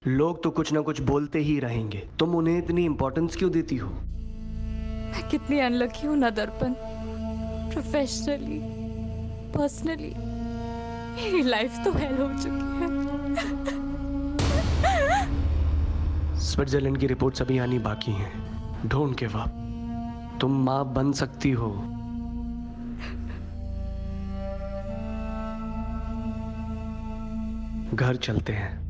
लोग तो कुछ ना कुछ बोलते ही रहेंगे, तुम उन्हें इतनी इंपॉर्टेंस क्यों देती हो? मैं कितनी अनलकी हूँ ना दर्पण। प्रोफेशनली, पर्सनली मेरी लाइफ तो हेल हो चुकी है। स्विट्जरलैंड की रिपोर्ट्स अभी आनी बाकी हैं। Don't give up. तुम माँ बन सकती हो। घर चलते हैं।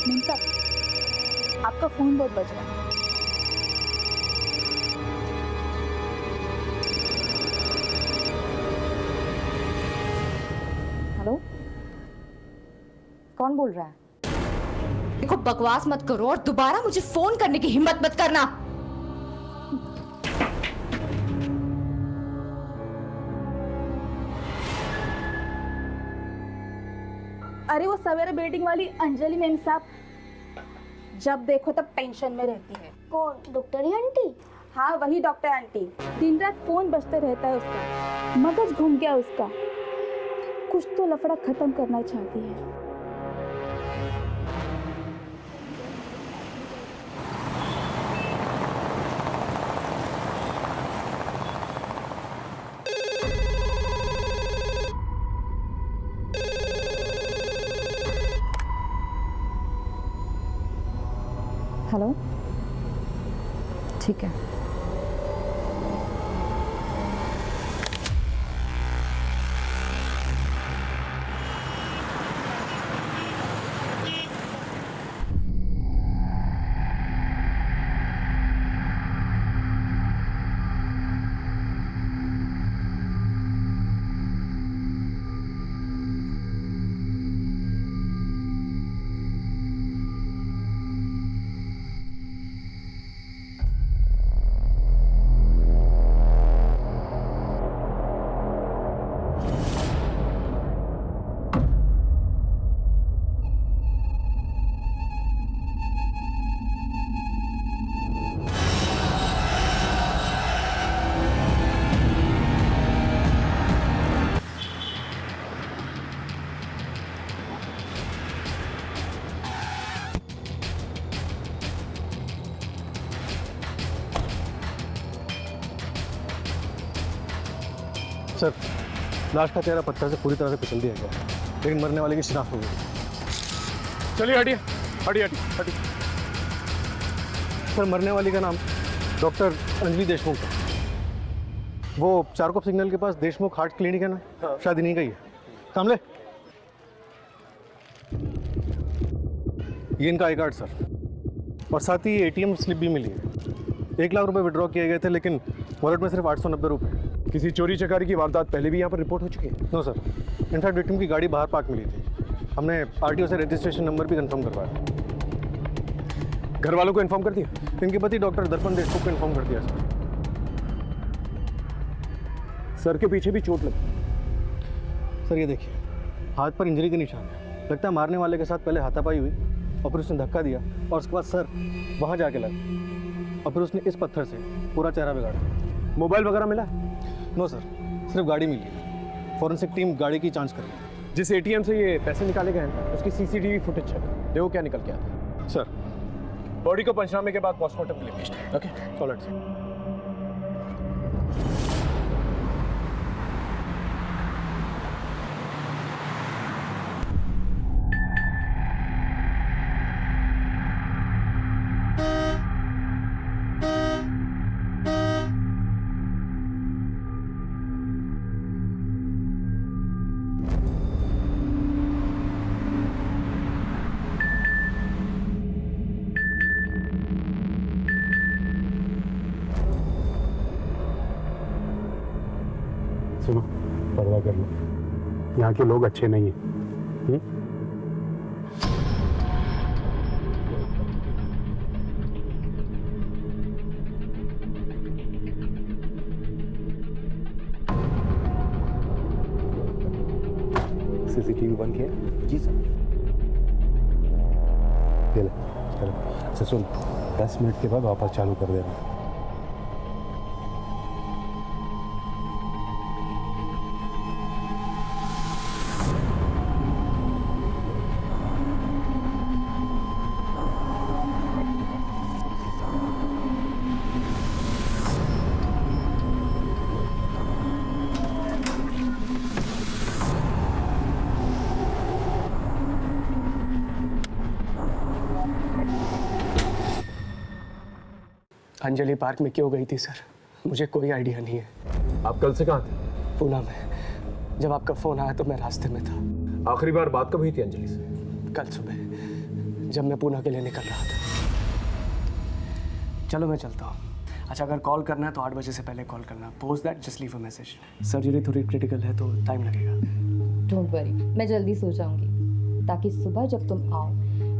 मेम साहब, आपका फोन बहुत बज रहा है। हेलो, कौन बोल रहा है? देखो, बकवास मत करो और दोबारा मुझे फोन करने की हिम्मत मत करना। अरे वो सवेरे बिल्डिंग वाली अंजलि मेम साहब, जब देखो तब टेंशन में रहती है। कौन? डॉक्टर ही आंटी? हाँ, वही डॉक्टर आंटी। दिन रात फोन बजते रहता है उसका, मगज घूम गया उसका। कुछ तो लफड़ा खत्म करना चाहती है। हेलो, ठीक है। सर, लाश का चेहरा पत्थर से पूरी तरह से कुचल दिया गया, लेकिन मरने वाले की शिनाख्त हो गई। चलिए हटिए हटिए हटिए हटिए। सर, मरने वाली का नाम डॉक्टर अंजलि देशमुख है। वो चारकोप सिग्नल के पास देशमुख हार्ट क्लिनिक है ना, शायद इन्हीं का ही है। कामले, ये इनका आई कार्ड सर, और साथ ही एटीएम स्लिप भी मिली है। 1 लाख रुपए विड्रॉ किए गए थे, लेकिन वॉलेट में सिर्फ 890 रुपए। किसी चोरी चकारी की वारदात पहले भी यहाँ पर रिपोर्ट हो चुकी है? नो सर, इनफैक्ट विक्टिम की गाड़ी बाहर पार्क मिली थी। हमने आरटीओ से रजिस्ट्रेशन नंबर भी कंफर्म करवाया। घर वालों को इन्फॉर्म कर दिया? इनके पति डॉक्टर दर्पण देशमुख को इन्फॉर्म कर दिया सर। सर के पीछे भी चोट लगी। सर ये देखिए, हाथ पर इंजरी के निशान है। लगता है मारने वाले के साथ पहले हाथापाई हुई और फिर उसने धक्का दिया और उसके बाद सर वहाँ जाके लगा और फिर उसने इस पत्थर से पूरा चेहरा बिगाड़ा। मोबाइल वगैरह मिला? नो सर, सिर्फ गाड़ी मिली है। फॉरेंसिक टीम गाड़ी की जांच कर रही है। जिस एटीएम से ये पैसे निकाले गए हैं उसकी सीसीटीवी फुटेज चेक करो, देखो क्या निकल के आता है। सर, बॉडी को पंचनामे के बाद पोस्टमार्टम के लिए भेजना है। Okay, alright sir. सुनो, पर्दा कर लो, यहाँ के लोग अच्छे नहीं हैं। सीसीटीवी बंद किया? जी सर। ये ले, चलो। अच्छा सुन, 10 मिनट के बाद वापस चालू कर देना। अंजलि पार्क में क्यों गई थी सर? मुझे कोई आइडिया नहीं है। आप कल से कहाँ थे? पूना में। जब आपका फ़ोन आया तो मैं रास्ते में था। आखिरी बार बात कब हुई थी अंजलि से? कल सुबह, जब मैं पूना के लिए निकल रहा था। चलो मैं चलता हूँ। अच्छा, अगर कॉल करना है तो 8 बजे से पहले कॉल करना। Post that, just leave a message. Surgery थोड़ी क्रिटिकल है तो टाइम लगेगा। डोंट वरी, मैं जल्दी सो जाऊंगी ताकि सुबह जब तुम आओ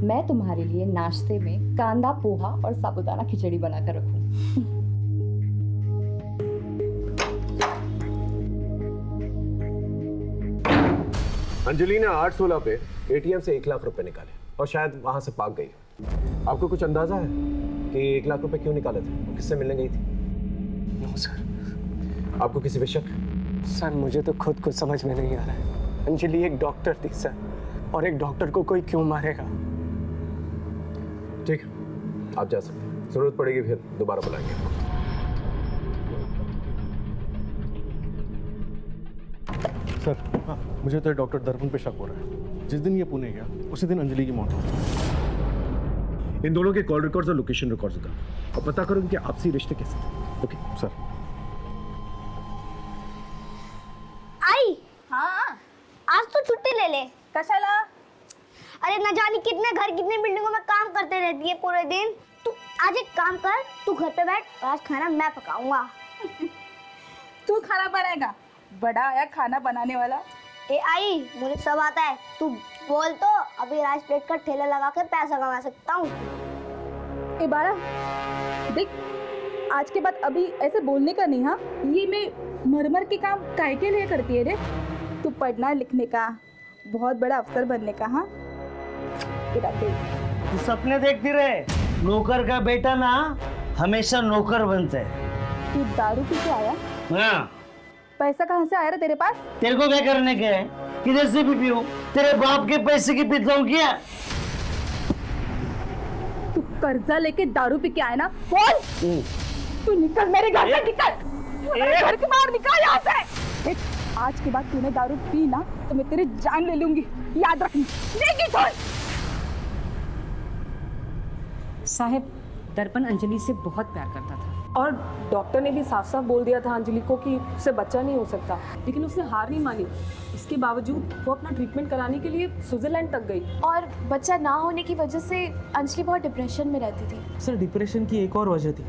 मैं तुम्हारे लिए नाश्ते में कांदा पोहा और साबूदाना खिचड़ी बनाकर रखूं। अंजलि ने 8/16 पे एटीएम से 1 लाख रुपए निकाले और शायद वहां से भाग गई। आपको कुछ अंदाजा है कि 1 लाख रुपए क्यों निकाले थे और किससे मिलने गई थी? No sir. आपको किसी पे शक? सर मुझे तो खुद कुछ समझ में नहीं आ रहा है। अंजलि एक डॉक्टर थी सर, और एक डॉक्टर को कोई क्यों मारेगा? ठीक है, आप जा सकते हैं। जरूरत पड़ेगी फिर दोबारा बुलाएंगे आपको। सर हाँ, मुझे तो डॉक्टर दर्पण पे शक हो रहा है। जिस दिन ये पुणे गया उसी दिन अंजलि की मौत हो गई। इन दोनों के कॉल रिकॉर्ड्स और लोकेशन रिकॉर्ड्स निकालो और पता करो इनके आपसी रिश्ते कैसे थे। Okay sir. आई हाँ आज तो छुट्टी ले ले। कशाला? अरे न जाने कितने घर कितने बिल्डिंगों में काम करते रहती है पूरे दिन। तू आज एक काम कर, तू घर पे बैठ और आज खाना मैं पकाऊंगा। तू खाना बनाएगा? बड़ा आया खाना बनाने वाला। ए आई, मुझे सब आता है, तू बोल तो अभी राइस प्लेट का ठेला लगा के पैसा कमा सकता हूँ। ए बारा देख, आज के बाद अभी ऐसे बोलने का नहीं। हाँ, ये मैं मरमर के काम काहे के लिए करती है रे? तू पढ़ना लिखने का, बहुत बड़ा अफसर बनने का। हाँ तू सपने देखती रहे। नौकर का बेटा ना हमेशा नौकर बनता है। तू दारू पी के आया? हाँ, पैसा कहाँ से आया रे तेरे पास? तेरे को क्या करने का है? किधर से भी पीऊं? तेरे बाप के पैसे की पीता हूँ क्या? तू कर्जा लेके दारू पी के आया ना? बोल, तू निकल मेरे घर से, निकल मेरे घर के बाहर, निकल यहाँ से। आज के बाद तूने दारू पी ना तो मैं तेरी जान ले लूंगी, याद रखना। नहीं छोड़। साहब, दर्पण अंजलि से बहुत प्यार करता था और डॉक्टर ने भी साफ साफ बोल दिया था अंजलि को कि उससे बच्चा नहीं हो सकता, लेकिन उसने हार नहीं मानी। इसके बावजूद वो अपना ट्रीटमेंट कराने के लिए स्विट्जरलैंड तक गई। और बच्चा ना होने की वजह से अंजलि बहुत डिप्रेशन में रहती थी। सर, डिप्रेशन की एक और वजह थी।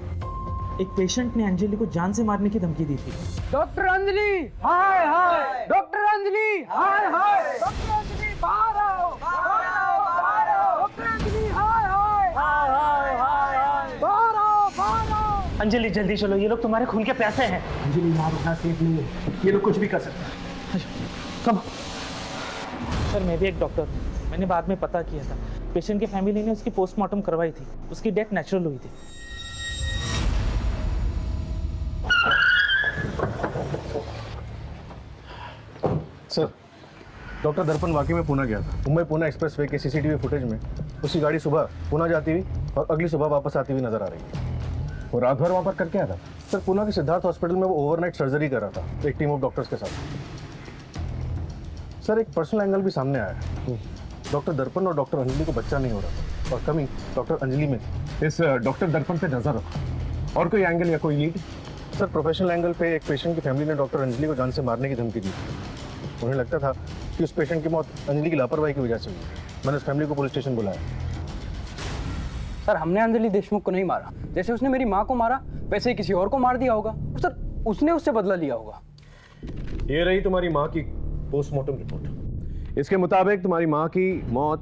एक पेशेंट ने अंजलि को जान से मारने की धमकी दी थी। डॉक्टर अंजलि, हाय हाय। डॉक्टर अंजलि, हाय हाय। डॉक्टर अंजलि, बाहर आओ, बाहर आओ, बाहर आओ। डॉक्टर अंजलि, हाय हाय, हाय हाय, हाय हाय। बाहर आओ, बाहर आओ। अंजलि जल्दी चलो, ये लोग तुम्हारे खून के प्यासे हैं। अंजलि यहाँ रुकना सेफ नहीं है, ये लोग कुछ भी कर सकते हैं। कम। सर, मैं भी एक डॉक्टर हूँ। मैंने बाद में पता किया था, पेशेंट की फैमिली ने उसकी पोस्टमार्टम करवाई थी। उसकी डेथ नेचुरल हुई थी। सर, डॉक्टर दर्पण वाकई में पुणे गया था। मुंबई पुणे एक्सप्रेसवे के सीसीटीवी फुटेज में उसकी गाड़ी सुबह पुणे जाती हुई और अगली सुबह वापस आती हुई नजर आ रही है। वो रात भर वहाँ पर करके आया था? सर, पुणे के सिद्धार्थ हॉस्पिटल में वो ओवरनाइट सर्जरी कर रहा था एक टीम ऑफ डॉक्टर्स के साथ। सर, एक पर्सनल एंगल भी सामने आया है। डॉक्टर दर्पण और डॉक्टर अंजलि को बच्चा नहीं हो रहा था और कमी डॉक्टर अंजलि में थी। इस डॉक्टर दर्पण पे नजर रखो। और कोई एंगल या कोई लीड? सर, प्रोफेशनल एंगल पे एक पेशेंट की फैमिली ने डॉक्टर अंजलि को जान से मारने की धमकी दी। उन्हें लगता था कि उस पेशेंट की मौत अंजलि की लापरवाही की वजह से हुई। मैंने उस फैमिली को पुलिस स्टेशन बुलाया। सर, हमने अंजलि देशमुख को नहीं मारा। जैसे उसने मेरी माँ को मारा वैसे ही किसी और को मार दिया होगा। सर, उसने उससे बदला लिया होगा। ये रही तुम्हारी माँ की पोस्टमार्टम रिपोर्ट। इसके मुताबिक तुम्हारी माँ की मौत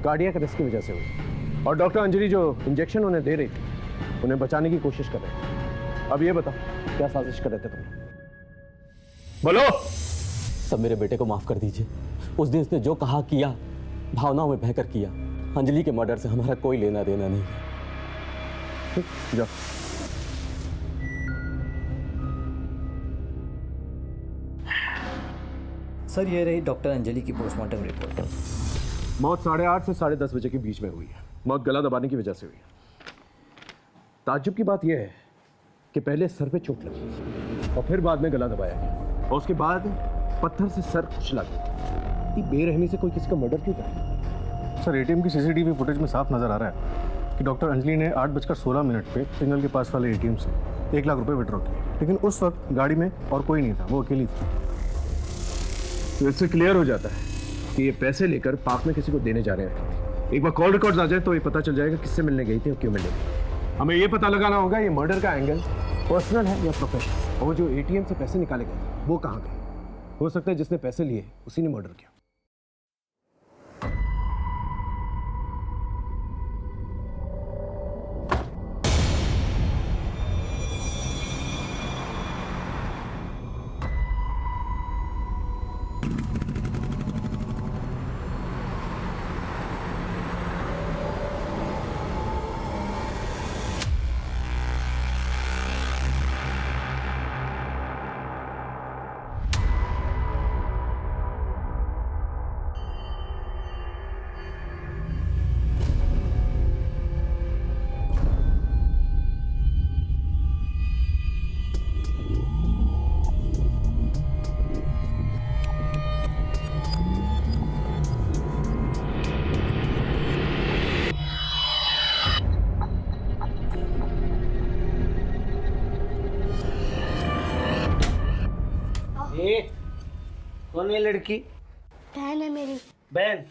कार्डियक अरेस्ट की वजह से हुई और डॉक्टर अंजलि जो इंजेक्शन उन्हें दे रही थी उन्हें बचाने की कोशिश कर रहे थे। अब ये बताओ, क्या साजिश कर रहे थे तुम? बोलो। सब मेरे बेटे को माफ कर दीजिए। उस दिन उसने जो कहा किया, भावनाओं में बहकर किया। अंजलि के मर्डर से हमारा कोई लेना देना नहीं है। जाओ। सर ये रही डॉक्टर अंजलि की पोस्टमार्टम रिपोर्ट। मौत 8:30 से 10:30 बजे के बीच में हुई है। मौत गला दबाने की वजह से हुई है। ताज्जुब की बात यह है कि पहले सर पे चोट लगी और फिर बाद में गला दबाया गया और उसके बाद पत्थर से सर कुचला गया। इतनी बेरहमी से कोई किसी का मर्डर क्यों करे? सर एटीएम की सीसीटीवी फुटेज में साफ नजर आ रहा है कि डॉक्टर अंजलि ने 8:16 पे सिग्नल के पास वाले एटीएम से 1 लाख रुपए विड्रॉ किए, लेकिन उस वक्त गाड़ी में और कोई नहीं था, वो अकेली थी। तो इससे क्लियर हो जाता है कि ये पैसे लेकर पार्क में किसी को देने जा रहे हैं। एक बार कॉल रिकॉर्ड्स आ जाए तो ये पता चल जाएगा किससे मिलने गई थी और क्यों मिलने गई। हमें ये पता लगाना होगा ये मर्डर का एंगल पर्सनल है या प्रोफेशनल। और वो जो एटीएम से पैसे निकाले गए थे वो कहाँ गए? हो सकता है जिसने पैसे लिए उसी ने मर्डर किया। कौन है लड़की? बहन है मेरी। बहन?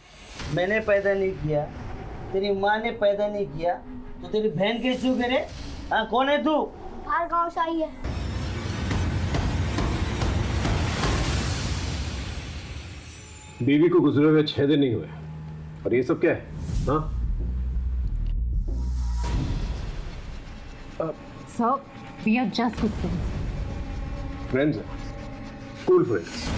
मैंने पैदा नहीं किया, तेरी माँ ने पैदा नहीं किया, तो तेरी बहन कैसे हो गए? हाँ कौन है तू? हर गांव से आई है। बीवी को गुजरे हुए 6 दिन नहीं हुए और ये सब क्या है? हाँ sir, we are just good friends. Friends हैं, स्कूल फ्रेंड्स।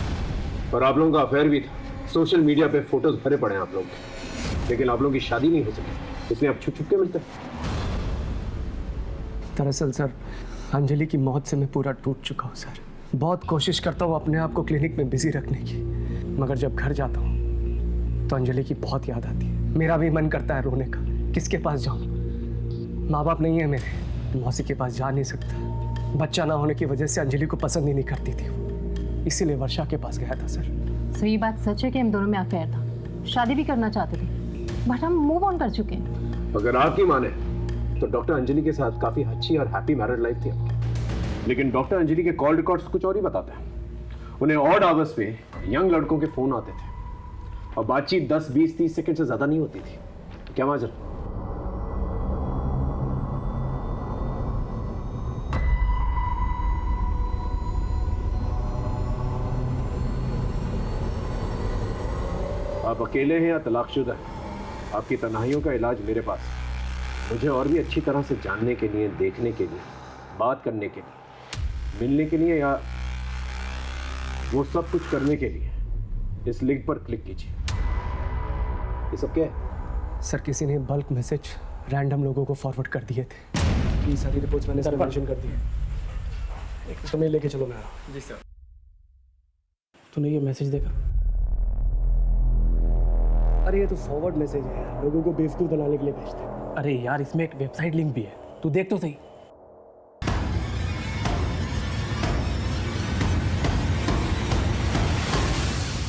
और आप लोगों का अफेयर भी था। सोशल मीडिया पे फोटोज भरे पड़े हैं आप लोग के, लेकिन आप लोगों की शादी नहीं हो सकी, इसलिए आप छुप छुप के मिलते हैं। दरअसल सर, अंजलि की मौत से मैं पूरा टूट चुका हूँ सर। बहुत कोशिश करता हूँ अपने आप को क्लिनिक में बिजी रखने की, मगर जब घर जाता हूँ तो अंजलि की बहुत याद आती है। मेरा भी मन करता है रोने का, किसके पास जाऊँ? माँ बाप नहीं है मेरे, मौसी के पास जा नहीं सकता। बच्चा ना होने की वजह से अंजलि को पसंद ही नहीं करती थी, इसीलिए वर्षा के पास गया था सर। सर ये बात सच है कि हम दोनों में अफेयर था, शादी भी करना चाहते थे, बट हम मूव ऑन कर चुके हैं। अगर आपकी माने तो डॉक्टर अंजलि के साथ काफी अच्छी और हैप्पी मैरिड लाइफ थी आपकी, लेकिन डॉक्टर अंजलि के कॉल रिकॉर्ड्स कुछ और ही बताते हैं। उन्हें ऑड आवर्स पे यंग लड़कों के फोन आते थे और बातचीत 10, 20, 30 सेकंड से ज्यादा नहीं होती थी। क्या माजरा? आप अकेले हैं या तलाकशुदा हैं? आपकी तन्हाइयों का इलाज मेरे पास है। मुझे और भी अच्छी तरह से जानने के लिए, देखने के लिए, बात करने के लिए, मिलने के लिए या वो सब कुछ करने के लिए इस लिंक पर क्लिक कीजिए। ये सब क्या है? सर किसी ने बल्क मैसेज रैंडम लोगों को फॉरवर्ड कर दिए थे। ये सारी रिपोर्ट्स मैंने सर मेंशन कर दी है। एक समय लेके चलो, मैं आ रहा हूँ। जी सर। तूने ये मैसेज देखा? अरे ये तो फॉरवर्ड मैसेज है यार, लोगों को बेवकूफ बनाने के लिए भेजते हैं। अरे यार इसमें एक वेबसाइट लिंक भी है, तू देख तो सही।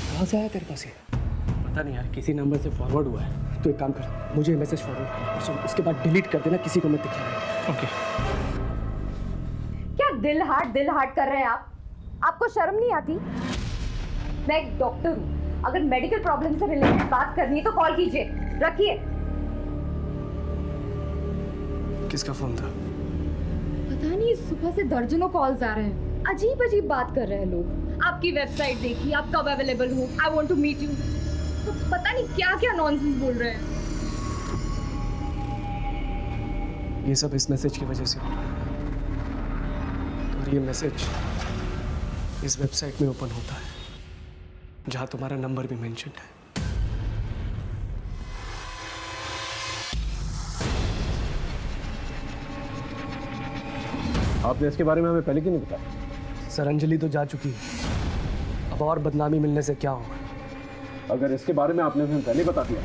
कहाँ से आया तेरे पास ये? पता नहीं यार, किसी नंबर से फॉरवर्ड हुआ है। तो एक काम कर, मुझे मैसेज फॉरवर्ड कर, सुन, उसके बाद डिलीट कर देना, किसी को मत दिखाना। ओके। क्या दिल हार्ट कर रहे हैं आप? आपको शर्म नहीं आती? मैं एक डॉक्टर हूँ, अगर मेडिकल प्रॉब्लम से रिलेटेड बात करनी है तो कॉल कीजिए, रखिए। किसका फोन था? पता नहीं, सुबह से दर्जनों कॉल्स आ रहे हैं, अजीब अजीब बात कर रहे हैं लोग। आपकी वेबसाइट देखी, आप कब अवेलेबल हो, I want to meet you, तो पता नहीं क्या क्या नॉनसेंस बोल रहे हैं। ये सब इस मैसेज की वजह से हो रहा है। और ये मैसेज इस वेबसाइट में ओपन होता है। जहां तुम्हारा नंबर भी मेंशन है। आपने इसके बारे में हमें पहले क्यों नहीं बताया? सर अंजलि तो जा चुकी है, अब और बदनामी मिलने से क्या होगा। अगर इसके बारे में आपने हमें पहले बता दिया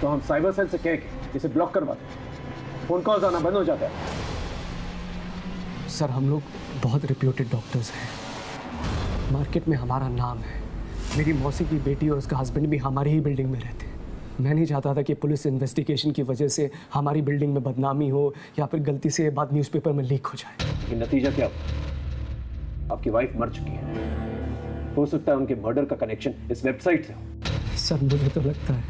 तो हम साइबर सेल से कह के इसे ब्लॉक करवा दें, फोन कॉल्स आना बंद हो जाता है। सर हम लोग बहुत रिप्यूटेड डॉक्टर्स हैं, मार्केट में हमारा नाम है। मेरी मौसी की बेटी और उसका हस्बैंड भी हमारी ही बिल्डिंग में रहते हैं। मैं नहीं चाहता था कि पुलिस इन्वेस्टिगेशन की वजह से हमारी बिल्डिंग में बदनामी हो या फिर गलती से ये बात न्यूज़पेपर में लीक हो जाए। ये नतीजा क्या हुआ? आपकी वाइफ मर चुकी है। हो सकता है उनके मर्डर का कनेक्शन इस वेबसाइट से हो। सर मुझे तो लगता है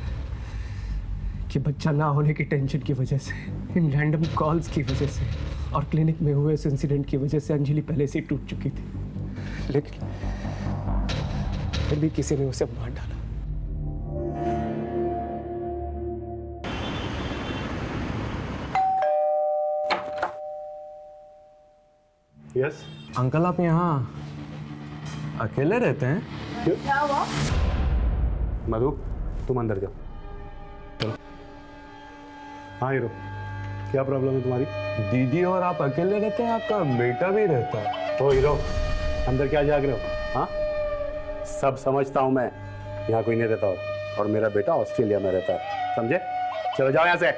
कि बच्चा ना होने की टेंशन की वजह से, इन रैंडम कॉल्स की वजह से और क्लिनिक में हुए इस इंसिडेंट की वजह से अंजलि पहले से टूट चुकी थी, लेकिन फिर भी किसी ने उसे मार डाला। यस अंकल आप यहाँ अकेले रहते हैं? क्या हुआ? मधु तुम अंदर जाओ, चलो। हाँ हीरो, क्या प्रॉब्लम है तुम्हारी? दीदी और आप अकेले रहते हैं, आपका बेटा भी रहता है। ओ हीरो, अंदर क्या जाग रहे हो? हाँ, सब समझता हूँ मैं, यहाँ कोई नहीं रहता और मेरा बेटा ऑस्ट्रेलिया में रहता है, समझे? चलो जाओ यहाँ से।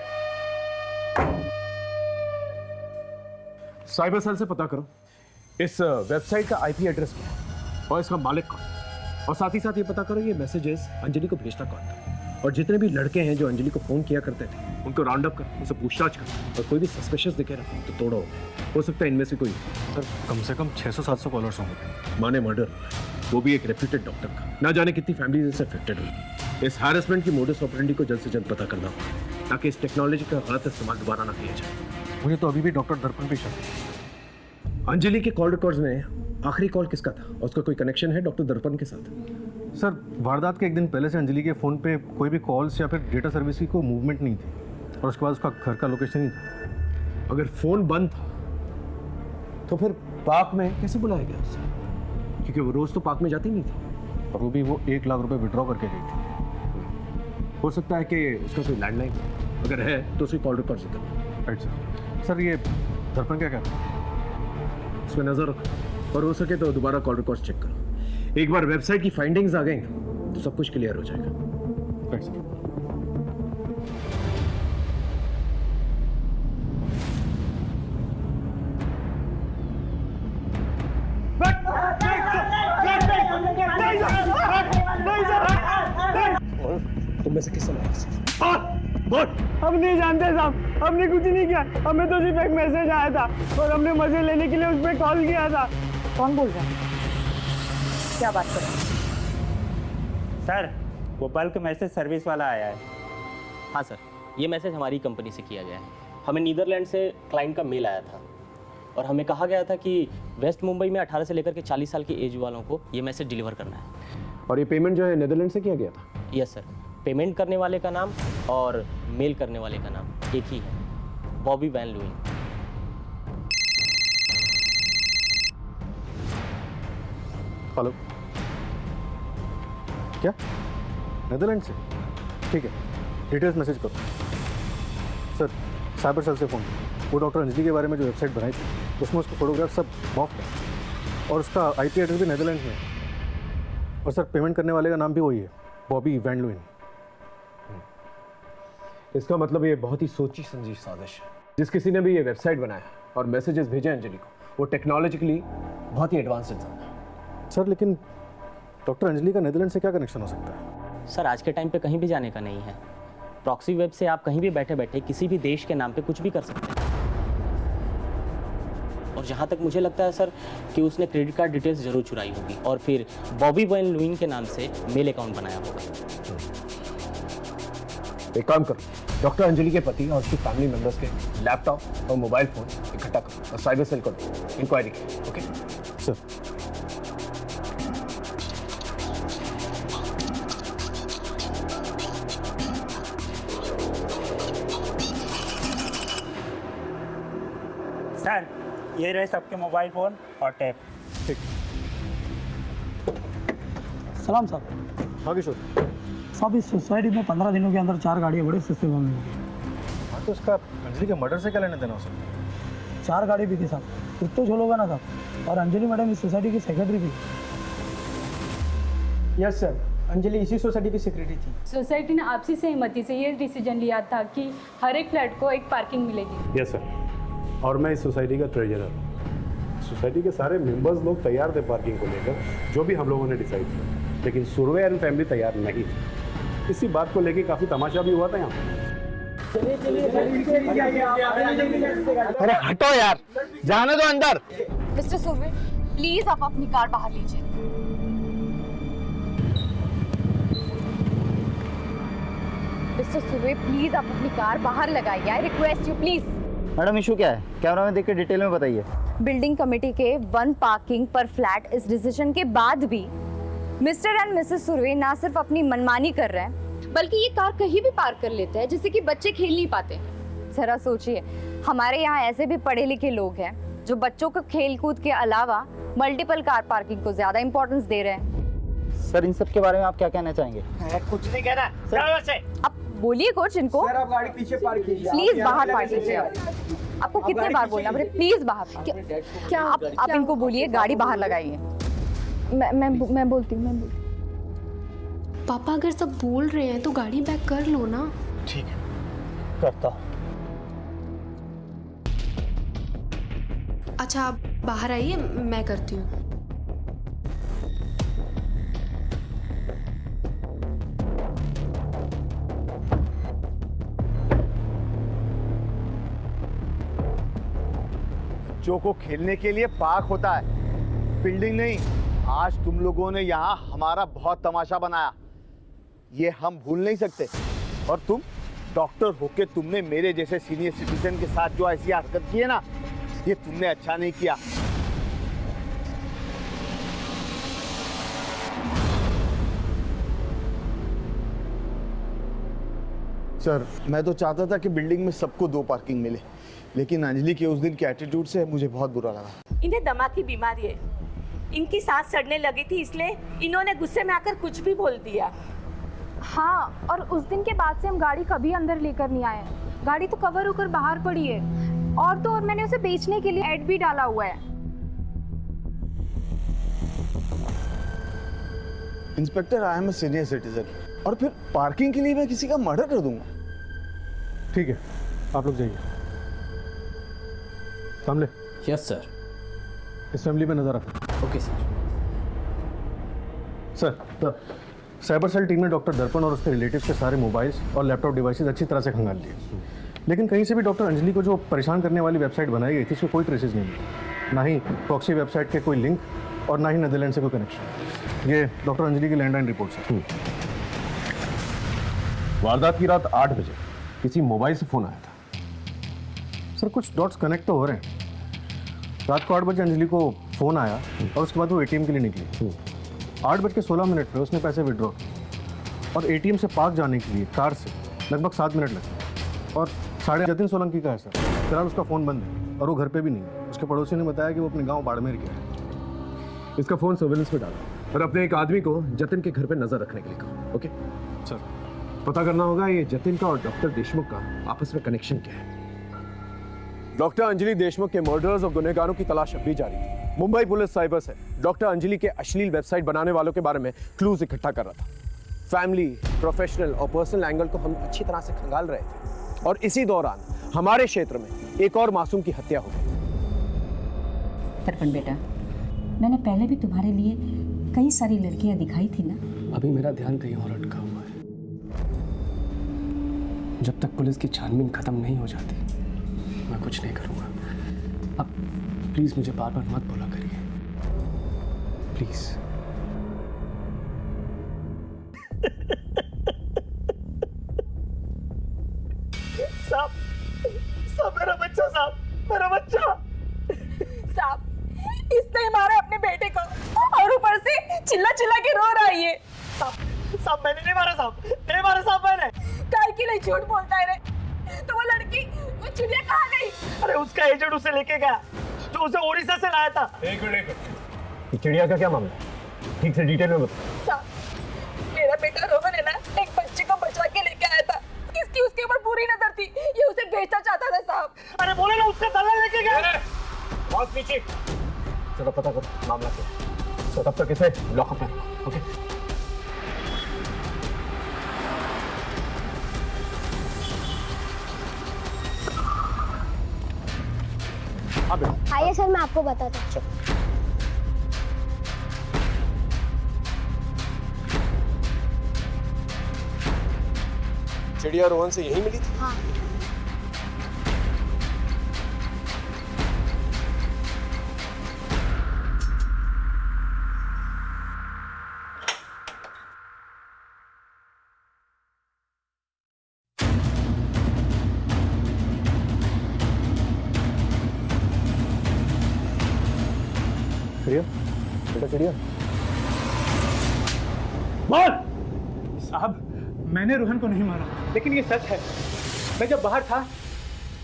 साइबर सेल से पता करो इस वेबसाइट का आईपी एड्रेस क्या है और इसका मालिक कौन, और साथ ही साथ ये पता करो ये मैसेजेस अंजलि को भेजता कौन था, और जितने भी लड़के हैं जो अंजलि को फोन किया करते थे उनको राउंड अप कर, उनसे पूछताछ कर, और कोई भी सस्पिशियस दिखे ना तो तोड़ो। हो सकता है इनमें से कोई। सर कम से कम 600-700 कॉलर्स होंगे। माने मर्डर हुआ है, वो भी एक रेप्यूटेड डॉक्टर का। ना जाने कितनी फैमिलीज इससे अफेक्टेड होगी। इस हैरेसमेंट की मोडस ऑपरेंडी को जल्द से जल्द पता करना होगा ताकि इस टेक्नोलॉजी का गलत इस्तेमाल दोबारा ना किया जाए। मुझे तो अभी भी डॉक्टर दर्पण पे शक है। अंजलि के कॉल रिकॉर्ड्स में आखिरी कॉल किसका था और उसका कोई कनेक्शन है डॉक्टर दर्पण के साथ? सर वारदात के एक दिन पहले से अंजलि के फ़ोन पे कोई भी कॉल्स या फिर डेटा सर्विस की कोई मूवमेंट नहीं थी, और उसके बाद उसका घर का लोकेशन ही था। अगर फ़ोन बंद था तो फिर पार्क में कैसे बुलाया गया उसे? क्योंकि वो रोज़ तो पार्क में जाती नहीं थी, और वो भी वो 1 लाख रुपए विड्रॉ करके गई थी। हो सकता है कि उसका कोई लैंडलाइन, अगर है तो उसकी कॉल रिकॉर्ड से कर। Right sir. सर ये दर्पण क्या कहता है? उस पर नज़र रखो और हो सके तो दोबारा कॉल रिकॉर्ड चेक करो। एक बार वेबसाइट की फाइंडिंग्स आ गई तो सब कुछ क्लियर हो जाएगा। Right sir. तुम में से किसने मारा? हम नहीं जानते साहब, हमने कुछ नहीं किया, हमें तो सिर्फ एक मैसेज आया था और हमने मजे लेने के लिए उस पर कॉल किया था। कौन बोल रहा है? क्या बात कर रहे हैं? सर वो बल्क मैसेज सर्विस वाला आया है। हाँ सर, ये मैसेज हमारी कंपनी से किया गया है। हमें नीदरलैंड से क्लाइंट का मेल आया था और हमें कहा गया था कि वेस्ट मुंबई में 18 से लेकर के 40 साल की एज वालों को ये मैसेज डिलीवर करना है। और ये पेमेंट जो है नीदरलैंड से किया गया था? यस सर, पेमेंट करने वाले का नाम और मेल करने वाले का नाम एक ही है, बॉबी वैन लुइन। हेलो, क्या नीदरलैंड से? ठीक है, डिटेल्स मैसेज करो। सर साइबर सेल से फ़ोन, वो डॉक्टर अंजलि के बारे में जो वेबसाइट बनाई थी उसमें उसके फोटोग्राफ सब ऑफ है और उसका आईपी एड्रेस भी नीदरलैंड में है। और सर पेमेंट करने वाले का नाम भी वही है, बॉबी वैन लुइन। इसका मतलब ये बहुत ही सोची समझी साजिश है। जिस किसी ने भी ये वेबसाइट बनाया और मैसेजेस भेजे अंजलि को, वो टेक्नोलॉजिकली बहुत ही एडवांस इंसान है। सर लेकिन डॉक्टर अंजलि का नीदरलैंड से क्या कनेक्शन हो सकता है? सर आज के टाइम पे कहीं भी जाने का नहीं है। प्रॉक्सी वेब से आप कहीं भी बैठे बैठे किसी भी देश के नाम पे कुछ भी कर सकते हैं। और जहाँ तक मुझे लगता है सर कि उसने क्रेडिट कार्ड डिटेल्स जरूर चुराई होगी और फिर बॉबी वैन लुइन के नाम से मेल अकाउंट बनाया होगा। एक काम करो, डॉक्टर अंजलि के पति और उसकी फैमिली मेंबर्स के लैपटॉप और मोबाइल फोन इकट्ठा करो और साइबर सेल को इंक्वायरी की। Okay sir. सर ये रहे सबके मोबाइल फ़ोन और टैब। ठीक। सलाम साहब। हाँ किशोर। साहब इस सोसाइटी में 15 दिनों के अंदर 4 गाड़ियाँ बड़े सस्ते में मिली। हाँ तो उसका अंजलि के मर्डर से क्या लेना देना हो सकता? 4 गाड़ी भी थी साहब, कुछ तो झोल होगा ना साहब। और अंजलि मैडम इस सोसाइटी की सेक्रेटरी भी। यस सर, अंजलि इसी सोसाइटी की सेक्रेटरी थी। सोसाइटी ने आपसी सहमति से ये डिसीजन लिया था कि हर एक फ्लैट को एक पार्किंग मिलेगी। यस सर, और मैं इस सोसाइटी का ट्रेजरर हूँ। सोसाइटी के सारे मेंबर्स लोग तैयार थे पार्किंग को लेकर, जो भी हम लोगों ने डिसाइड किया, लेकिन सुरवे एंड फैमिली तैयार नहीं थी। इसी बात को लेकर काफ़ी तमाशा भी हुआ था यहाँ। अरे हटो यार, जाने दो अंदर। मिस्टर सुरवे, प्लीज आप अपनी कार बाहर लीजिए। मिस्टर सुरवे, प्लीज आप अपनी कार बाहर लगाइए। I request you please. Madam issue क्या है? कैमरा में देख के डिटेल में बताइए। बिल्डिंग कमेटी के 1 पार्किंग पर फ्लैट इस डिसीजन के बाद भी मिस्टर एंड मिसेस सुरवे ना सिर्फ अपनी मनमानी कर रहे हैं, बल्कि ये कार कहीं भी पार्क कर लेते हैं जिससे कि बच्चे खेल नहीं पाते। जरा सोचिए, हमारे यहाँ ऐसे भी पढ़े लिखे लोग हैं जो बच्चों को खेल कूद के अलावा मल्टीपल कार पार्किंग को ज्यादा इंपॉर्टेंस दे रहे हैं। सर इन सब के बारे में आप क्या कहना चाहेंगे? कुछ नहीं कहना। अब बोलिए कुछ इनको। सर आप गाड़ी पीछे पार्क कीजिए। प्लीज बाहर पार्क कीजिए। आपको कितने बार बोलना पड़े, प्लीज बाहर। क्या आप इनको बोलिए गाड़ी बाहर लगाइए। मैं बोलती हूँ। पापा अगर सब बोल रहे हैं तो गाड़ी बैक कर लो ना। ठीक है, करता हूँ। अच्छा आप बाहर आइए, मैं करती हूँ। बच्चों को खेलने के लिए पार्क होता है, बिल्डिंग नहीं। आज तुम लोगों ने यहाँ हमारा बहुत तमाशा बनाया, ये हम भूल नहीं सकते। और तुम डॉक्टर होके तुमने मेरे जैसे सीनियर सिटीजन के साथ जो ऐसी हरकत की है ना, ये तुमने अच्छा नहीं किया। सर मैं तो चाहता था कि बिल्डिंग में सबको 2 पार्किंग मिले, लेकिन अंजलि के उस दिन के एटीट्यूड से मुझे बहुत बुरा लगा। इन्हें दमा की बीमारी है, इनकी सांस चढ़ने लगी थी, इसलिए इन्होंने गुस्से में आकर कुछ भी बोल दिया। हाँ, और उस दिन के बाद से हम गाड़ी कभी अंदर लेकर नहीं आए। गाड़ी तो कवर होकर बाहर पड़ी है, और तो और मैंने उसे बेचने के लिए ऐड भी डाला हुआ है। Inspector I am a senior citizen, और फिर पार्किंग के लिए मैं किसी का मर्डर कर दूंगा? ठीक है, आप लोग जाइए। सामने। Yes sir. इस फैमिली पे नजर रखो। Okay sir. Sir, cyber cell team ने डॉक्टर दर्पण और उसके रिलेटिव्स के सारे मोबाइल्स और लैपटॉप डिवाइसेस अच्छी तरह से खंगाल लिए, लेकिन कहीं से भी डॉक्टर अंजलि को जो परेशान करने वाली वेबसाइट बनाई गई थी उसके कोई ट्रेसेस नहीं मिले। ना ही प्रॉक्सी वेबसाइट के कोई लिंक और ना ही नेदरलैंड से कोई कनेक्शन। ये डॉक्टर अंजलि की लैंडलाइन रिपोर्ट है। वारदात की रात 8 बजे किसी मोबाइल से फोन आया था। सर कुछ डॉट्स कनेक्ट तो हो रहे हैं। रात को 8 बजे अंजलि को फ़ोन आया और उसके बाद वो एटीएम के लिए निकली। 8:16 पे उसने पैसे विड्रॉ और एटीएम से पार्क जाने के लिए कार से लगभग 7 मिनट लगे। और जतिन सोलंकी का है सर, फिलहाल उसका फ़ोन बंद है और वो घर पे भी नहीं है। उसके पड़ोसी ने बताया कि वो अपने गाँव बाड़मेर गया है। इसका फ़ोन सर्वेलेंस पे डाला और अपने एक आदमी को जतिन के घर पे नजर रखने के लिए कहा। ओके सर, पता करना होगा ये जतिन का और डॉक्टर देशमुख का आपस में कनेक्शन क्या है। डॉक्टर अंजलि देशमुख के मर्डर्स और गुनहगारों की तलाश अब भी जारी है। मुंबई पुलिस साइबर से डॉक्टर अंजलि के अश्लील वेबसाइट बनाने वालों के बारे में क्लूज इकट्ठा कर रहा था। फैमिली, प्रोफेशनल और पर्सनल एंगल को हम अच्छी तरह से खंगाल रहे थे और इसी दौरान हमारे क्षेत्र में एक और मासूम की हत्या हो गई। दर्पण बेटा, मैंने पहले भी तुम्हारे लिए कई सारी लड़कियां दिखाई थी ना। अभी मेरा ध्यान कहीं और अटका हुआ है। जब तक पुलिस की छानबीन खत्म नहीं हो जाती मैं कुछ नहीं करूंगा। अब प्लीज मुझे बार बार मत बोला करिए, प्लीज। साहब मेरा बच्चा, साहब मेरा बच्चा। साहब इसने ही मारा अपने बेटे को और ऊपर से चिल्ला चिल्ला के रो रहा है ये। साहब मैंने नहीं मारा, साहब नहीं मारा, साहब मैंने। काय के लिए झूठ बोलता है रे? तो वो लड़की, वो चिड़िया कहाँ गई? अरे उसका एजेंट उसे लेके गया जो उसे ओडिशा से लाया था। एक मिनट, चिड़िया का क्या मामला है? ठीक से डिटेल में बताओ। साहब मेरा बुरी नजर थी, ये उसे बेचना चाहता था साहब। अरे बोले ना उसका दलाल लेके गए। बहुत नीचे चलो पता करो मामला क्या है। तो तब तक इसे लॉकअप में रखो, ओके? आइए सर, मैं आपको बताता हूँ। चिड़िया रोहन से यही मिली थी? हाँ। चिड़िया, बेटा चिड़िया। बोल। साहब, मैंने रोहन को नहीं मारा, लेकिन ये सच है। मैं जब बाहर था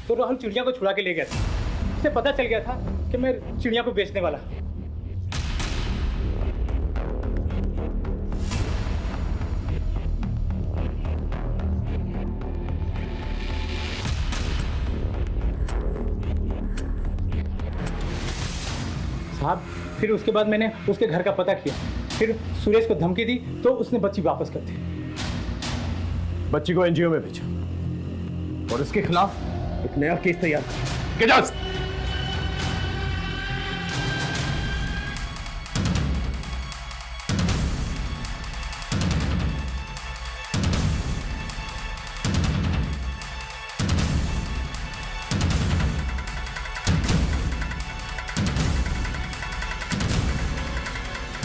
तो रोहन चिड़िया को छुड़ा के ले गया था। उसे पता चल गया था कि मैं चिड़िया को बेचने वाला। साहब, फिर उसके बाद मैंने उसके घर का पता किया, फिर सुरेश को धमकी दी तो उसने बच्ची वापस कर दी। बच्ची को एनजीओ में भेजा और इसके खिलाफ एक नया केस तैयार किया।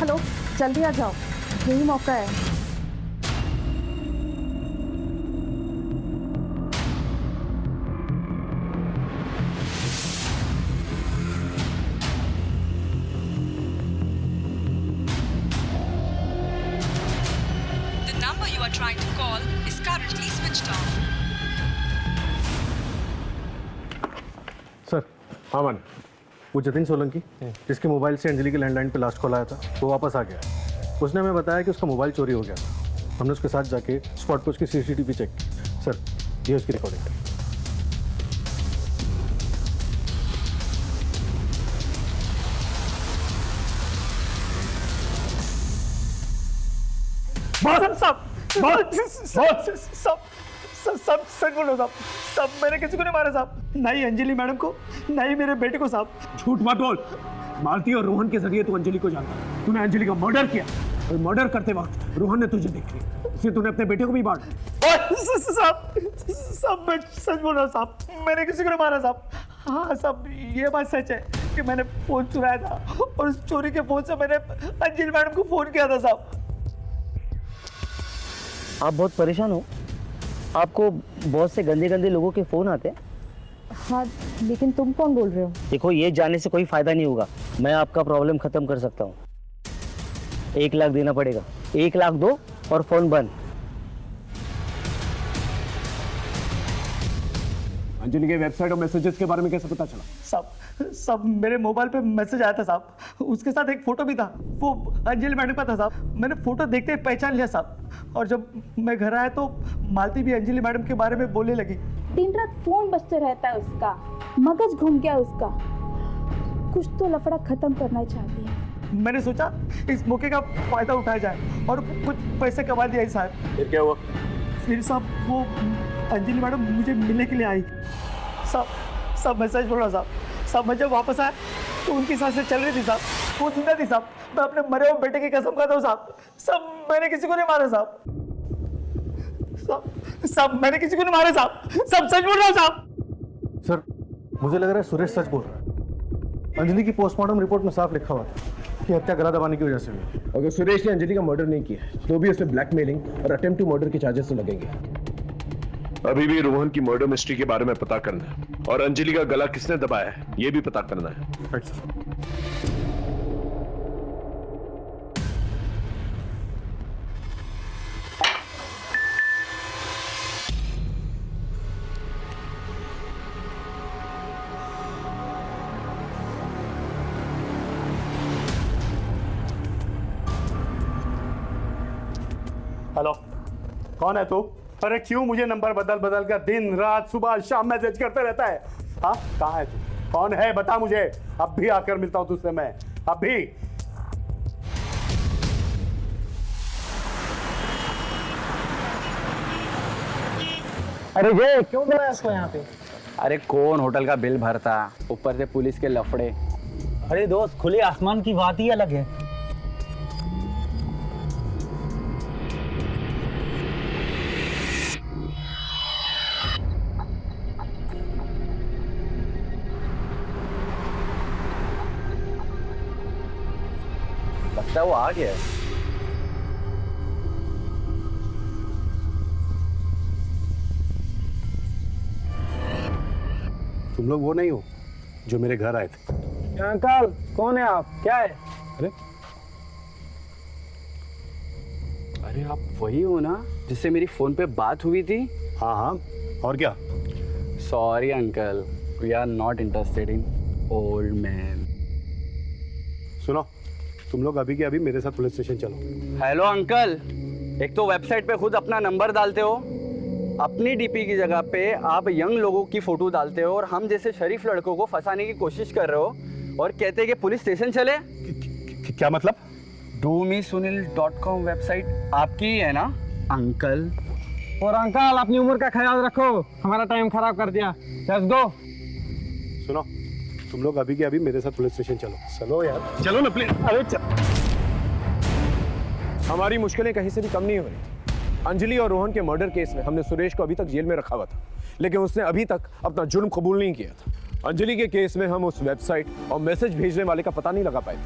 हेलो, जल्दी आ जाओ, यही मौका है। The number you are trying to call is currently switched off. Sir, हाँ मान, वो जतिन सोलंकी जिसके मोबाइल से अंजलि के लैंडलाइन पे लास्ट कॉल आया था, वो वापस आ गया। उसने हमें बताया कि उसका मोबाइल चोरी हो गया था। हमने उसके साथ जाके स्पॉट पर उसकी सीसीटीवी चेक की। सर, ये उसकी रिकॉर्डिंग है। सब सच बोलो साहब। सब मैंने किसी को नहीं मारा साहब, ना ही अंजलि मैडम को, ना ही मेरे बेटे को साहब। झूठ मत बोल। मालती और रोहन के जरिए तू अंजलि को जानता। तूने अंजलि का मर्डर किया और मर्डर करते वक्त रोहन ने तुझे देख लिया, इसलिए तूने अपने बेटे को भी मार दिया। साहब मैं सच बोल रहा हूँ साहब, मैंने किसी को नहीं मारा साहब। हाँ साहब, ये बात सच है कि मैंने फोन चुराया था और उस चोरी के फोन से मैंने अंजलि मैडम को फोन किया था साहब। आप बहुत परेशान हो? आपको बहुत से गंदे गंदे लोगों के फोन आते हैं। हाँ, लेकिन तुम कौन बोल रहे हो? देखो, ये जानने से कोई फायदा नहीं होगा। मैं आपका प्रॉब्लम खत्म कर सकता हूँ। 1 लाख देना पड़ेगा। 1 लाख दो और फोन बंद। अंजलि के वेबसाइट और मैसेजेस के बारे में कैसे पता चला? सब मेरे मोबाइल पे मैसेज आया था साहब, उसके साथ एक फोटो भी था, वो अंजलि मैडम का था साहब। मैंने फोटो देखते ही पहचान लिया साहब, और जब मैं घर आया तो मालती भी अंजलि मैडम के बारे में बोलने लगी। दिन रात फोन बजते रहता है उसका, मगज घूम गया उसका। कुछ तो लफड़ा खत्म करना चाहती है। मैंने सोचा इस मौके का फायदा उठाया जाए और कुछ पैसे कमा दिया साहब। फिर क्या हुआ? फिर साहब वो अंजलि मैडम मुझे मिलने के लिए आई। सब मैसेज बोल रहा साहब। मैं जब वापस आया तो उनकी सांसें चल रही थी साहब, वो जिंदा थी साहब। मैं अपने मरे हुए बेटे की कसम खाता हूँ साहब। मैंने किसी को नहीं मारा साहब। मैंने किसी को नहीं मारा साहब। सब सच बोल रहा हूँ साहब। सर, मुझे लग रहा है सुरेश सच बोल रहा है। अंजलि की पोस्टमार्टम रिपोर्ट में साफ लिखा हुआ था कि हत्या गला दबाने की वजह से हुई। अगर सुरेश ने अंजलि का मर्डर नहीं किया तो भी उसे ब्लैकमेलिंग और अटेम्प्ट टू मर्डर के चार्जेस तो लगेंगे। अभी भी रोहन की मर्डर मिस्ट्री के बारे में पता करना है और अंजलि का गला किसने दबाया है ये भी पता करना है। Right sir. हेलो, कौन है तू? अरे क्यों मुझे नंबर बदल बदल कर दिन रात सुबह शाम मैसेज करते रहता है? हाँ, कहाँ है तू? कौन है बता मुझे, अब भी आकर मिलता हूँ तुझसे मैं, अभी। अरे ये क्यों बुलाया इसको यहाँ पे? अरे कौन होटल का बिल भरता, ऊपर से पुलिस के लफड़े। अरे दोस्त, खुले आसमान की बात ही अलग है। लगता है वो आ गया है। तुम लोग वो नहीं हो जो मेरे घर आए थे? अंकल कौन है आप, क्या है? अरे आप वही हो ना जिससे मेरी फोन पे बात हुई थी? हाँ हाँ, और क्या? Sorry uncle, we are not interested in old man. सुनो, तुम लोग अभी के अभी मेरे साथ पुलिस स्टेशन चलो। हेलो अंकल, एक तो वेबसाइट पे खुद अपना नंबर डालते हो, अपनी डीपी की जगह पे आप यंग लोगों की फोटो डालते हो और हम जैसे शरीफ लड़कों को फंसाने की कोशिश कर रहे हो और कहते हैं कि पुलिस स्टेशन चले। क्या मतलब? domesunil.com वेबसाइट आपकी ही है ना अंकल? और अंकल अपनी उम्र का ख्याल रखो, हमारा टाइम खराब कर दिया। Let's go. सुनो, तुम लोग अभी के अभी मेरे साथ पुलिस स्टेशन चलो। चलो यार, चलो ना प्लीज। अरे हमारी मुश्किलें कहीं से भी कम नहीं हो रही। अंजलि और रोहन के मर्डर केस में हमने सुरेश को अभी तक जेल में रखा हुआ था, लेकिन उसने अभी तक अपना जुर्म कबूल नहीं किया था। अंजलि के केस में हम उस वेबसाइट और मैसेज भेजने वाले का पता नहीं लगा पाए थे,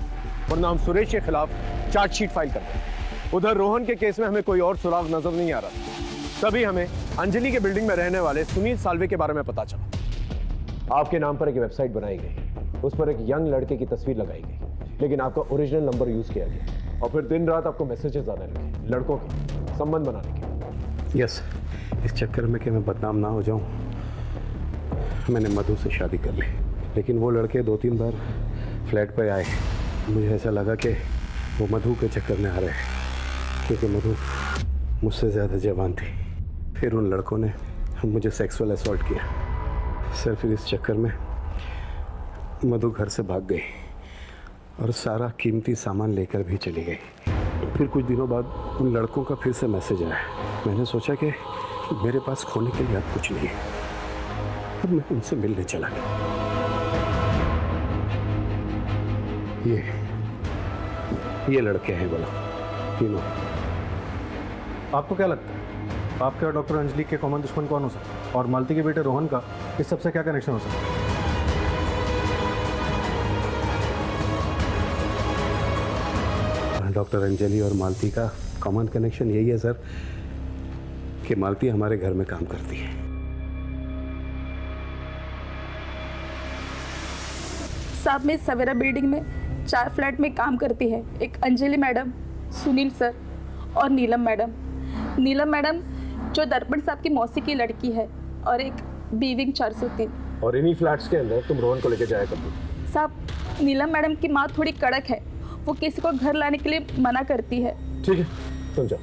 वरना हम सुरेश के खिलाफ चार्जशीट फाइल करते। उधर रोहन के केस में हमें कोई और सुराग नजर नहीं आ रहा था। तभी हमें अंजलि के बिल्डिंग में रहने वाले सुनील साल्वे के बारे में पता चला। आपके नाम पर एक वेबसाइट बनाई गई, उस पर एक यंग लड़के की तस्वीर लगाई गई, लेकिन आपका ओरिजिनल नंबर यूज किया गया और फिर दिन रात आपको मैसेजेस आने लगे लड़कों के संबंध बनाने के। यस, इस चक्कर में कि मैं बदनाम ना हो जाऊं, मैंने मधु से शादी कर ली। लेकिन वो लड़के 2-3 बार फ्लैट पे आए, मुझे ऐसा लगा कि वो मधु के चक्कर में आ रहे हैं, क्योंकि मधु मुझसे ज़्यादा जवान थी। फिर उन लड़कों ने मुझे सेक्सुअल असॉल्ट किया। सर फिर इस चक्कर में मधु घर से भाग गई और सारा कीमती सामान लेकर भी चली गई। फिर कुछ दिनों बाद उन लड़कों का फिर से मैसेज आया। मैंने सोचा कि मेरे पास खोने के लिए अब कुछ नहीं है, अब मैं उनसे मिलने चला गया। ये लड़के हैं बोला, तीनों। आपको क्या लगता है आपके और डॉक्टर अंजलि के कॉमन दुश्मन कौन हो सकता है, और मालती के बेटे रोहन का इस सबसे क्या कनेक्शन हो सकता है? डॉक्टर अंजलि और मालती का कॉमन कनेक्शन यही है सर कि मालती हमारे घर में काम करती है। साहब मैं सवेरा बिल्डिंग में 4 फ्लैट में काम करती है। एक अंजलि मैडम, सुनील सर और नीलम मैडम। नीलम मैडम जो दर्पण साहब की मौसी की लड़की है, और एक बीविंग 403। और इन्हीं फ्लैट्स के अंदर तुम रोहन को लेकर जाया करती? साहब नीलम मैडम की माँ थोड़ी कड़क है, वो किसी को घर लाने के लिए मना करती है। ठीक है, तुम जाओ।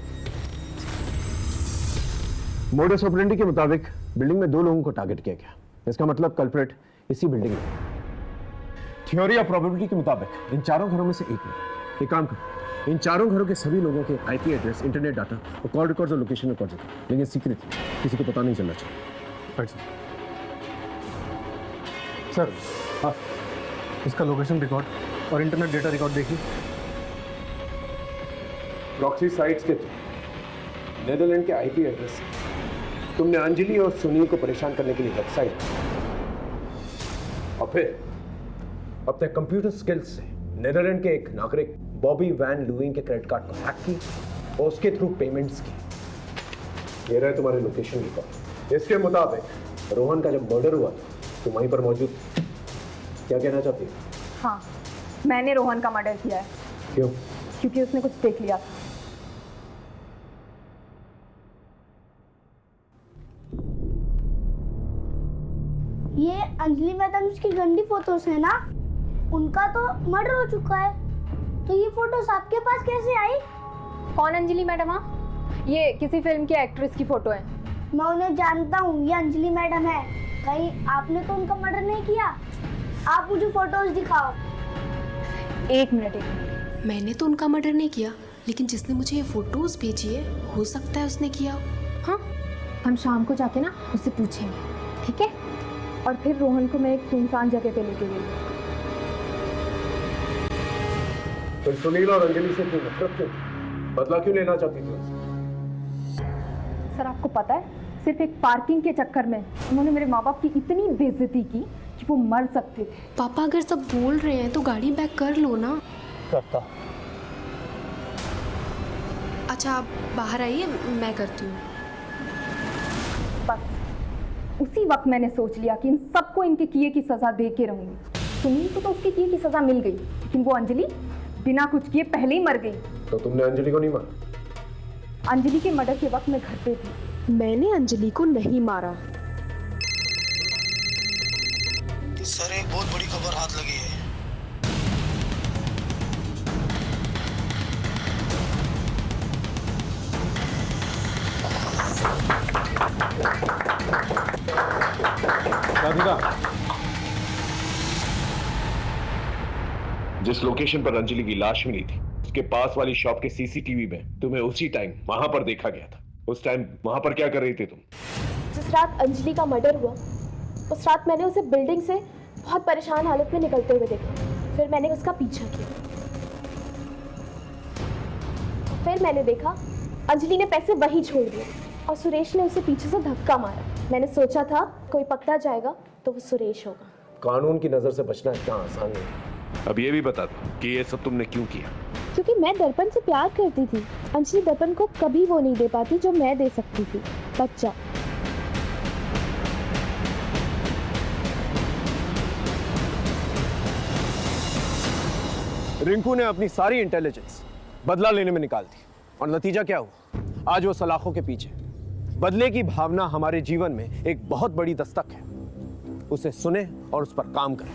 मोडस ऑपरेंडी के मुताबिक बिल्डिंग में 2 लोगों को टारगेट किया गया। इसका मतलब कल्प्रेट इसी बिल्डिंग में। थ्योरी और प्रोबेबिलिटी के मुताबिक इन 4 घरों में से एक में। एक काम करो, इन 4 घरों के सभी लोगों के आईपी एड्रेस, इंटरनेट डाटा और कॉल रिकॉर्ड्स और लोकेशन रिकॉर्ड्स, लेकिन सीक्रेट, किसी को पता नहीं चलना चाहिए। सर हाँ, इसका लोकेशन रिकॉर्ड और इंटरनेट डेटा रिकॉर्ड देखिए। प्रॉक्सी साइट्स के नेदरलैंड के आईपी एड्रेस तुमने अंजलि और सुनील को परेशान करने के लिए वेबसाइट, और फिर अपने कंप्यूटर स्किल्स से नेदरलैंड के एक नागरिक बॉबी वैन लुइंग के क्रेडिट कार्ड को हैक की और उसके थ्रू पेमेंट्स की। ये रहे तुम्हारे लोकेशन रिकॉर्ड। इसके मुताबिक रोहन का जब मर्डर हुआ था तुम वहीं पर मौजूद। क्या कहना चाहती हो? हाँ, मैंने रोहन का मर्डर किया है। क्यों? क्योंकि उसने कुछ देख लिया था। ये अंजलि मैडम की गंदी फोटोज है ना, उनका तो मर्डर हो चुका है, तो ये फोटोज आपके पास कैसे आई? कौन अंजलि मैडम? हाँ, ये किसी फिल्म की एक्ट्रेस की फोटो है। मैं उन्हें जानता हूँ, ये अंजलि मैडम है। कहीं आपने तो उनका मर्डर नहीं किया? आप मुझे फोटोज दिखाओ। एक मिनट। मैंने तो उनका मर्डर नहीं किया, लेकिन जिसने मुझे ये फोटोज भेजी है हो सकता है उसने किया। हाँ, हम शाम को जाके ना उससे पूछेंगे, ठीक है? और फिर रोहन को मैं एक सुनसान जगह पे लेके गई। तो सुनील और अंजलि से क्यों नफरत क्यों? बदला क्यों लेना चाहती थी उनसे? सर आपको पता है, सिर्फ एक पार्किंग के चक्कर में उन्होंने मेरे माँ बाप की इतनी बेइज्जती की कि वो मर सकते थे। पापा अगर सब बोल रहे हैं तो गाड़ी बैक कर लो ना। करता। अच्छा आप बाहर आइए, मैं करती हूँ। बस उसी वक्त मैंने सोच लिया कि इन सबको इनके किए की सजा दे के रहूंगी। सुनील को तो उसके किए की सजा मिल गई, लेकिन वो अंजलि बिना कुछ किए पहले ही मर गई। तो तुमने अंजलि को नहीं मारा? अंजलि के मर्डर के वक्त मैं घर पे थी। मैंने अंजलि को नहीं मारा। सर एक बहुत बड़ी खबर हाथ लगी है। राधिका, जिस लोकेशन पर अंजलि की लाश मिली थी उसके पास वाली शॉप के सीसीटीवी में तुम्हें उसी टाइम वहां पर देखा गया था। उस टाइम वहां पर क्या कर रही थी तुम? जिस रात अंजलि का मर्डर हुआ उस रात मैंने उसे बिल्डिंग से बहुत परेशान हालत में निकलते हुए देखा। फिर मैंने उसका पीछा किया। फिर मैंने देखा अंजलि ने पैसे वहीं छोड़ दिए और सुरेश ने उसे पीछे से धक्का मारा। मैंने सोचा था कोई पकड़ा जाएगा तो वो सुरेश होगा। कानून की नजर से बचना इतना आसान नहीं। अब ये भी बता दो कि ये सब तुमने क्यों किया? क्योंकि मैं दर्पण से प्यार करती थी। अंजलि दर्पण को कभी वो नहीं दे पाती जो मैं दे सकती थी। बच्चा। रिंकू ने अपनी सारी इंटेलिजेंस बदला लेने में निकाल दी और नतीजा क्या हुआ? आज वो सलाखों के पीछे। बदले की भावना हमारे जीवन में एक बहुत बड़ी दस्तक है। उसे सुने और उस पर काम करें।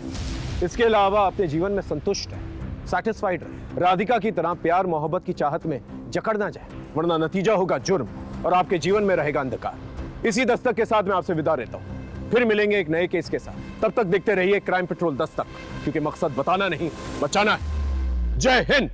इसके अलावा अपने जीवन में संतुष्ट है, सैटिस्फाइड रहे। राधिका की तरह प्यार मोहब्बत की चाहत में जकड़ ना जाए, वरना नतीजा होगा जुर्म और आपके जीवन में रहेगा अंधकार। इसी दस्तक के साथ मैं आपसे विदा लेता हूँ। फिर मिलेंगे एक नए केस के साथ। तब तक देखते रहिए क्राइम पेट्रोल दस्तक, क्योंकि मकसद बताना नहीं, बचाना है। जय हिंद।